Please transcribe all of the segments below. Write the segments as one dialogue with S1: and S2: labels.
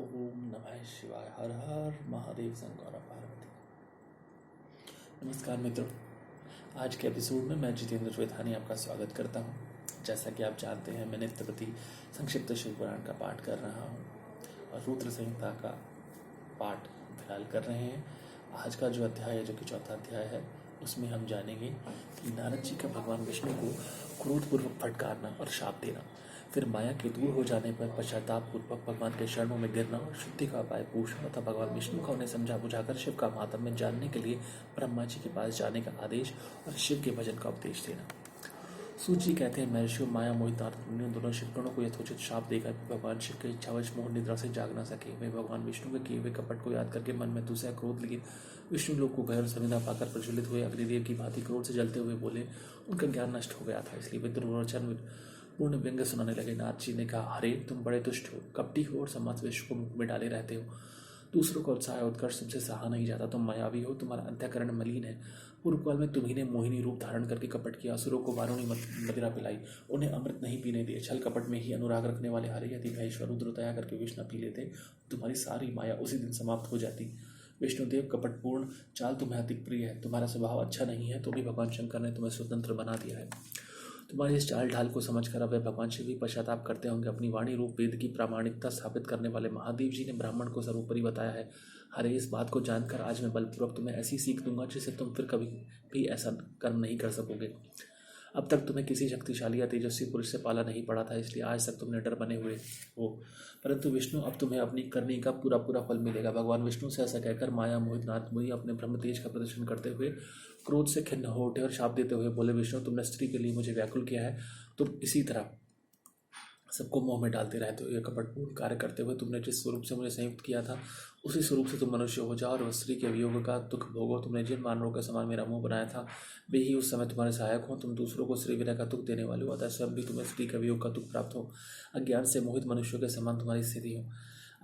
S1: ओम नमः शिवाय। हर हर महादेव शंकर पार्वती। नमस्कार मित्रों, आज के एपिसोड में मैं जितेंद्र श्वेतानी आपका स्वागत करता हूँ। जैसा कि आप जानते हैं, मैं नित्य प्रति संक्षिप्त शिव पुराण का पाठ कर रहा हूँ और रुद्र संहिता का पाठ फिलहाल कर रहे हैं। आज का जो अध्याय है, जो कि चौथा अध्याय है, उसमें हम जानेंगे कि नारद जी का भगवान विष्णु को क्रोधपूर्वक फटकारना और शाप देना, फिर माया के दूर हो जाने पर पश्चातापपूर्वक भगवान के शरणों में गिरना और शुद्धि का उपाय पूछना तथा भगवान विष्णु का उन्हें समझा बुझाकर शिव का महात्म्य जानने के लिए ब्रह्मा जी के पास जाने का आदेश और शिव के भजन का उपदेश देना। सूची कहते हैं, महर्षियों माया मोहित नारद मुनि दोनों शिवगणों को यथोचित शाप देकर भगवान शिव के इच्छावश मोह निद्रा से जाग न सके। वे भगवान विष्णु के किए हुए कपट को याद करके मन में दूसरा क्रोध लिए विष्णु लोक को गए और संविदा पाकर प्रज्वलित हुए अग्निदेव की भांति क्रोध से जलते हुए बोले। उनका ज्ञान नष्ट हो गया था, इसलिए वे दुर्वचन पूर्ण व्यंग्य सुनाने लगे। नारद जी ने कहा, अरे तुम बड़े दुष्ट हो, कपटी हो और समस्त विश्व को मुख में डाले रहते हो। दूसरों का उत्साह उत्कर्ष तुमसे सहा नहीं जाता। तुम मायावी हो, तुम्हारा अंतःकरण मलिन है। पूर्व काल में तुम्ही ने मोहिनी रूप धारण करके कपट किया, असुरों को वारुणी मदिरा पिलाई, उन्हें अमृत नहीं पीने दिए। छल कपट में ही अनुराग रखने वाले हरि यदि महेश्वर रुद्र दया करके विष न पी लेते, तुम्हारी सारी माया उसी दिन समाप्त हो जाती। विष्णुदेव कपटपूर्ण चाल तुम्हें अधिक प्रिय है। तुम्हारा स्वभाव अच्छा नहीं है, तो भी भगवान शंकर ने तुम्हें स्वतंत्र बना दिया है। तुम्हारी इस चाल ढाल को समझकर अब भगवान शिव भी पश्चाताप करते होंगे। अपनी वाणी रूप वेद की प्रामाणिकता स्थापित करने वाले महादेव जी ने ब्राह्मण को सर्वोपरि बताया है। हरे, इस बात को जानकर आज मैं बलपूर्वक तुम्हें ऐसी सीख दूंगा जिससे तुम फिर कभी भी ऐसा कर्म नहीं कर सकोगे। अब तक तुम्हें किसी शक्तिशाली या तेजस्वी पुरुष से पाला नहीं पड़ा था, इसलिए आज तक तुमने डर बने हुए हो। परंतु विष्णु, अब तुम्हें अपनी करनी का पूरा पूरा फल मिलेगा। भगवान विष्णु से ऐसा कहकर माया मोहित नारद मुनि अपने ब्रह्म तेज का प्रदर्शन करते हुए क्रोध से खिन्न हो उठे और शाप देते हुए बोले, विष्णु, तुमने स्त्री के लिए मुझे व्याकुल किया है, तुम इसी तरह सबको मोह में डालते रहते हो। यह कपटपूर्ण कार्य करते हुए तुमने जिस स्वरूप से मुझे संयुक्त किया था, उसी स्वरूप से तुम मनुष्य हो जाओ और स्त्री के वियोग का दुख भोगो। तुमने जिन मानवों के समान मेरा मुंह बनाया था, वे ही उस समय तुम्हारे सहायक हो। तुम दूसरों को स्त्री विरह का दुख देने वाले हो, अतः स्वयं भी तुम्हें स्त्री का वियोग का दुख प्राप्त हो। अज्ञान से मोहित मनुष्यों के समान तुम्हारी स्थिति हो।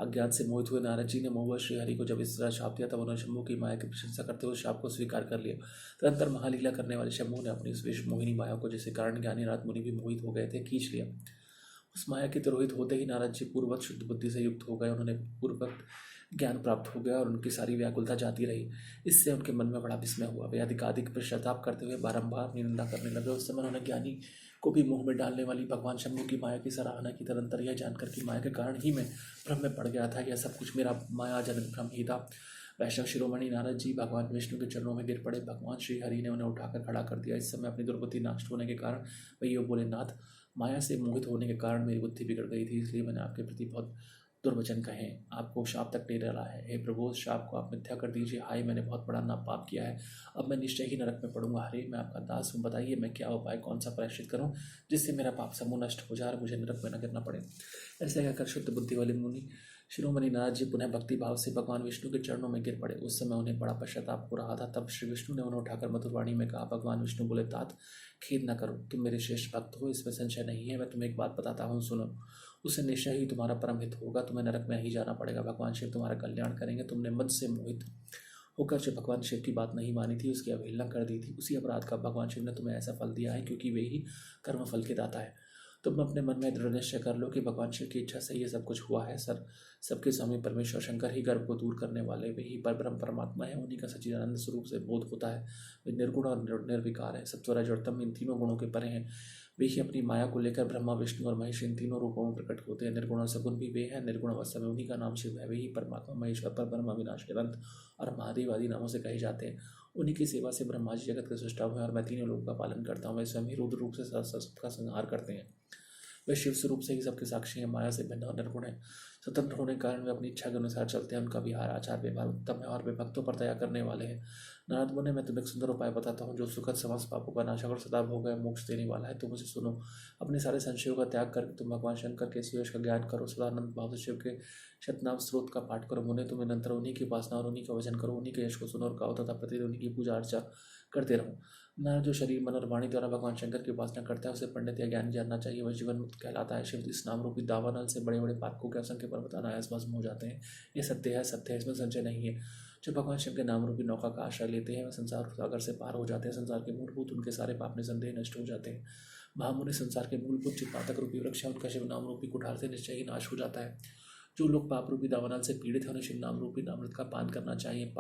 S1: अज्ञान से मोहित हुए नारद जी ने मोहवश श्रीहरि को जब इस तरह शाप दिया, तब उन्होंने शंभु की माया की प्रशंसा करते हुए शाप को स्वीकार कर लिया। तदंतर महालीला करने वाले शंभु ने अपनी उस विष मोहिनी माया को, जिसके कारण ज्ञानी नारद मुनि भी मोहित हो गए थे, खींच लिया। उस माया के तिरोहित होते ही नारद जी पूर्ववत शुद्ध बुद्धि से युक्त हो गए। उन्होंने पूर्ववत ज्ञान प्राप्त हो गया और उनकी सारी व्याकुलता जाती रही। इससे उनके मन में बड़ा विस्मय हुआ। वे अधिकाधिक पश्चाताप करते हुए बारंबार निंदा करने लगे। उस समय उन्होंने ज्ञानी को भी मुंह में डालने वाली भगवान शंभु की माया की सराहना की। तदंतर यह जानकर कि माया के कारण ही मैं भ्रम में पड़ गया था, यह सब कुछ मेरा माया जनित भ्रम ही था, वैष्णव शिरोमणि नारद जी भगवान विष्णु के चरणों में गिर पड़े। भगवान श्री हरि ने उन्हें उठाकर खड़ा कर दिया। इस समय अपनी दुर्बुद्धि नष्ट होने के कारण वे ये बोले, नाथ, माया से मोहित होने के कारण मेरी बुद्धि बिगड़ गई थी, इसलिए मैंने आपके प्रति बहुत दुर्वचन कहे, आपको शाप तक दे डाला है। हे प्रभु, उस शाप को आप मिथ्या कर दीजिए। हाय, मैंने बहुत बड़ा ना पाप किया है, अब मैं निश्चय ही नरक में पड़ूंगा। हरे, मैं आपका दास हूँ, बताइए मैं क्या उपाय, कौन सा प्रायश्चित करूँ जिससे मेरा पाप समूह नष्ट हो जाए और मुझे नरक में न गिरना पड़े। ऐसे कहकर शुद्ध बुद्धि वाले मुनि शिरोमणि नारद जी पुनः भक्ति भाव से भगवान विष्णु के चरणों में गिर पड़े। उस समय उन्हें बड़ा पश्चाताप हो रहा था। तब श्री विष्णु ने उन्हें उठाकर मधुरवाणी में कहा। भगवान विष्णु बोले, तात, खेद न करो, तुम मेरे श्रेष्ठ भक्त हो, इसमें संशय नहीं है। मैं तुम्हें एक बात बताता हूँ, सुनो, उससे निश्चय ही तुम्हारा परम हित होगा। तुम्हें नरक में ही जाना पड़ेगा। भगवान शिव तुम्हारा कल्याण करेंगे। तुमने मद से मोहित होकर जो भगवान शिव की बात नहीं मानी थी, उसकी अवहेलना कर दी थी, उसी अपराध का भगवान शिव ने तुम्हें ऐसा फल दिया है, क्योंकि वे ही कर्म फल के दाता है। तुम अपने मन में दृढ़ निश्चय कर लो कि भगवान शिव की इच्छा से ये सब कुछ हुआ है। सबके स्वामी परमेश्वर शंकर ही गर्भ को दूर करने वाले, वे ही परब्रह्म परमात्मा है। उन्हीं का सच्चिदानंद स्वरूप से बोध होता है। वे निर्गुण और निर्विकार है, सत्वर रजोतम इन तीनों गुणों के परे हैं। वे ही अपनी माया को लेकर ब्रह्मा विष्णु और महेश इन तीनों रूपों में प्रकट होते हैं। निर्गुण और सगुण भी वे हैं। निर्गुण अवस्था में उन्हीं का नाम शिव है। वे ही परमात्मा, महेश्वर, परब्रह्म, अविनाश, निरंत और महादेव आदि नामों से कहे जाते हैं। उन्हीं की सेवा से ब्रह्मा जी जगत के सृष्टा हुए और मैं तीनों लोगों का पालन करता हूँ। वे स्वयं ही रुद्र रूप से सबका संहार करते हैं। वे शिव स्वरूप से ही सबके साक्षी हैं। माया से भिन्न और निर्गुण है। स्वतंत्र होने के कारण वे अपनी इच्छा के अनुसार चलते हैं। उनका विहार, आचार, व्यवहार उत्तम है और वे भक्तों पर दया करने वाले हैं। नारद मुनि, मैं तुम्हें एक सुंदर उपाय बताता हूँ, जो सुखद समस्त पापों का नाशक और सदा भोग मोक्ष देने वाला है। तुम उसे सुनो। अपने सारे संशयों का त्याग करके तुम भगवान शंकर के सुयश का ज्ञान करो। सदानंद भाव से शिव के शतनाम स्रोत का पाठ करो। मुने, तुम निरंतर उन्हीं की उपासना और उन्हीं का भजन करो। उन्हीं के यश को सुनो और गाओ तथा प्रतिदिन उन्हीं की पूजा अर्चा करते रहो। नारद जो शरीर, मन और वाणी द्वारा भगवान शंकर की उपासना करता है, उसे पंडित या ज्ञानी जानना चाहिए। वह जीवन मुक्त कहलाता है। शिव इस नाम रूपी दावानल से बड़े बड़े पापों के असंख्य पर्वत अनायास भस्म हो जाते हैं। ये सत्य है, सत्य है, इसमें संशय नहीं है। जो भगवान शिव के नाम रूपी नौका का आश्रय लेते हैं, वह संसार सागर से पार हो जाते हैं। संसार के मूलभूत उनके सारे पाप निसंदेह नष्ट हो जाते हैं। महामुनि, संसार के मूलभूत चित्पातक रूपी वृक्ष है, उनका शिव नाम रूपी कुठार से निश्चय ही नाश हो जाता है। जो लोग पाप रूपी दावानल से पीड़ित हैं उन्हें शिव नाम रूपी अमृत का पान करना चाहिए।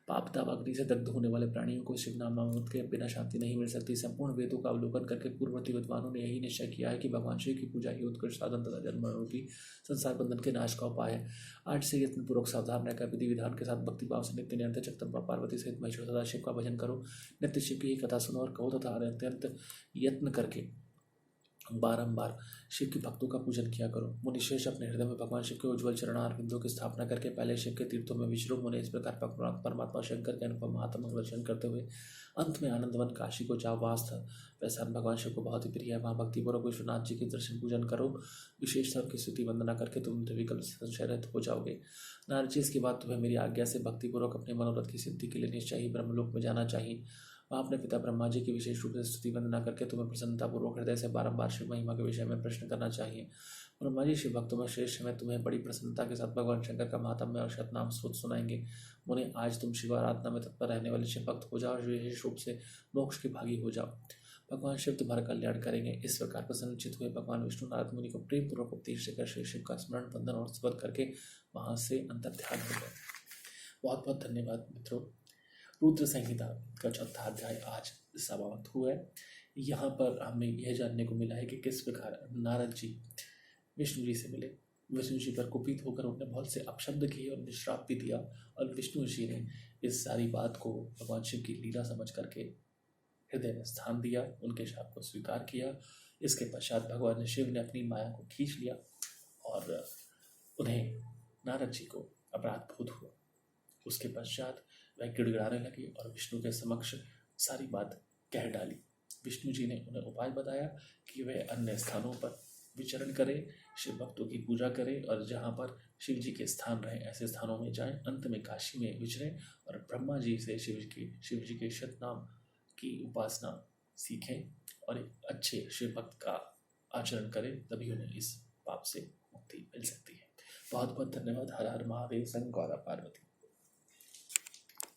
S1: पाप दावाग्नि से दग्ध होने वाले प्राणियों को शिव नाम अमृत के बिना शांति नहीं मिल सकती। संपूर्ण वेदों का अवलोकन करके पूर्ववर्ती विद्वानों ने यही निश्चय किया है कि भगवान शिव की पूजा ही उत्कृष्ट साधन तथा जन्म रूपी संसार बंधन के नाश का उपाय है। आज से यत्नपूर्वक सावधान रहकर विधि विधान के साथ भक्ति भाव से नित्य निरंतर जगदम्बा पार्वती सहित महेश्वर सदाशिव का भजन करो। नित्य शिव की ही कथा सुनो और कहो तथा अत्यंत यत्न करके बारंबार शिव के भक्तों का पूजन किया करो। मुनिशेष अपने हृदय में भगवान शिव के उज्ज्वल चरणार बिंदुओं की स्थापना करके पहले शिव के तीर्थों में विश्रो मुने इस प्रकार परमात्मा शंकर के अनुपम महात्मा का दर्शन करते हुए अंत में आनंदवन काशी को जाओ। वास्तव वैसा भगवान शिव को बहुत ही प्रिय है। वहाँ भक्तिपूर्वक विश्वनाथ जी के दर्शन पूजन करो। विशेष की स्तुति वंदना करके तुम निर्विकल्प संशय रहित हो जाओगे। नारद जी, इसके बाद तुम्हें मेरी आज्ञा से भक्तिपूर्वक अपने मनोरथ की सिद्धि के लिए निश्चय ही ब्रह्मलोक में जाना चाहिए। वहाँ अपने पिता ब्रह्मा जी की विशेष रूप से स्तुति वंदना करके तुम्हें प्रसन्नतापूर्वक हृदय से बारंबार शिव महिमा के विषय में प्रश्न करना चाहिए। ब्रह्मा जी शिव भक्तों में श्रेष्ठ में तुम्हें बड़ी प्रसन्नता के साथ भगवान शंकर का महात्म्य और शतनाम स्तोत्र सुनाएंगे। मुने, आज तुम शिव आराधना में तत्पर रहने वाले शिव भक्त हो जाओ और विशेष रूप से मोक्ष के भागी हो जाओ। भगवान शिव तुम्हारा कल्याण करेंगे। इस प्रकार प्रसन्नचित हुए भगवान विष्णु नारद मुनि को प्रेम पूर्वक उपदेश देकर श्री शिव का स्मरण वंदन और स्तुति करके वहाँ से अंतर ध्यान हो गए। बहुत बहुत धन्यवाद मित्रों। रुद्र संहिता का चौथा अध्याय आज समाप्त हुआ है। यहाँ पर हमें यह जानने को मिला है कि किस प्रकार नारद जी विष्णु जी से मिले। विष्णु जी पर कुपित होकर उन्होंने बहुत से अपशब्द किए और निश्राप भी दिया और विष्णु जी ने इस सारी बात को भगवान शिव की लीला समझ करके हृदय में स्थान दिया, उनके शाप को स्वीकार किया। इसके पश्चात भगवान शिव ने अपनी माया को खींच लिया और उन्हें नारद जी को अपराध बोध हुआ। उसके पश्चात वह गिड़गिड़ाने लगे और विष्णु के समक्ष सारी बात कह डाली। विष्णु जी ने उन्हें उपाय बताया कि वे अन्य स्थानों पर विचरण करें, शिव भक्तों की पूजा करें और जहाँ पर शिव जी के स्थान रहे ऐसे स्थानों में जाएं। अंत में काशी में विचरें और ब्रह्मा जी से शिव जी के शतनाम की उपासना सीखें और एक अच्छे शिव भक्त का आचरण करें, तभी उन्हें इस पाप से मुक्ति मिल सकती है। बहुत बहुत धन्यवाद। हर हर महादेव। शंकर पार्वती।